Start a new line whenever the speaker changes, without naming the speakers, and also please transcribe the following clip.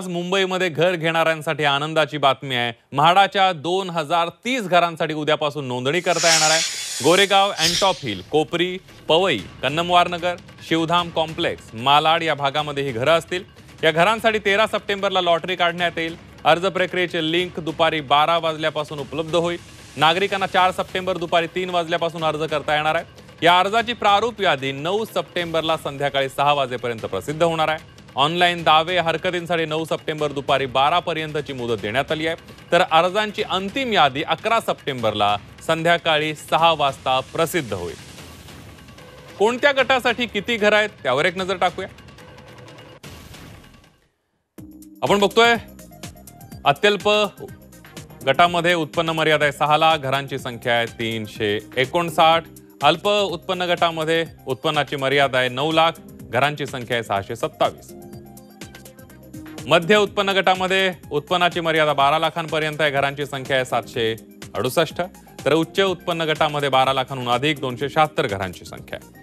मुंबईमध्ये घर घेणाऱ्यांसाठी आनंदाची बातमी आहे। म्हाडाच्या 2030 घरांसाठी उद्यापासून नोंदणी करता येणार आहे। गोरेगाव, अँटॉप हिल, कोपरी, पवई, कन्नमवार नगर, शिवधाम कॉम्प्लेक्स, मालाड या भागामध्ये ही घरं असतील। या घरांसाठी 13 सप्टेंबरला लॉटरी काढण्यात येईल। अर्ज प्रक्रियेचे लिंक दुपारी 12 वाजल्यापासून उपलब्ध होईल। नागरिकांना 4 सप्टेंबर दुपारी 3 वाजल्यापासून अर्ज करता येणार आहे। या अर्जाची प्रारूप यादी 9 सप्टेंबरला संध्याकाळी 6 वाजेपर्यंत प्रसिद्ध होणार आहे। ऑनलाईन दावे हरकतींसाठी 9 सप्टेंबर दुपारी 12 पर्यंतची मुदत देण्यात आली आहे, तर अर्जांची अंतिम यादी 11 सप्टेंबरला संध्याकाळी 6 वाजता प्रसिद्ध होईल। कोणत्या गटासाठी किती घर आहेत त्यावर एक नजर टाकूया। आपण बघतोय अत्यल्प गटामध्ये उत्पन्न मर्यादा आहे 6 लाख, घरांची संख्या आहे 359। अल्प उत्पन्न गटामध्ये उत्पन्नाची मर्यादा आहे 9 लाख, घरांची संख्या आहे 627। मध्य उत्पन्न गटामध्ये उत्पन्नाची मर्यादा 12 लाखांपर्यंत आहे, घरांची संख्या आहे 768। तर उच्च उत्पन्न गटामध्ये 12 लाखांहून अधिक 276 घरांची संख्या आहे।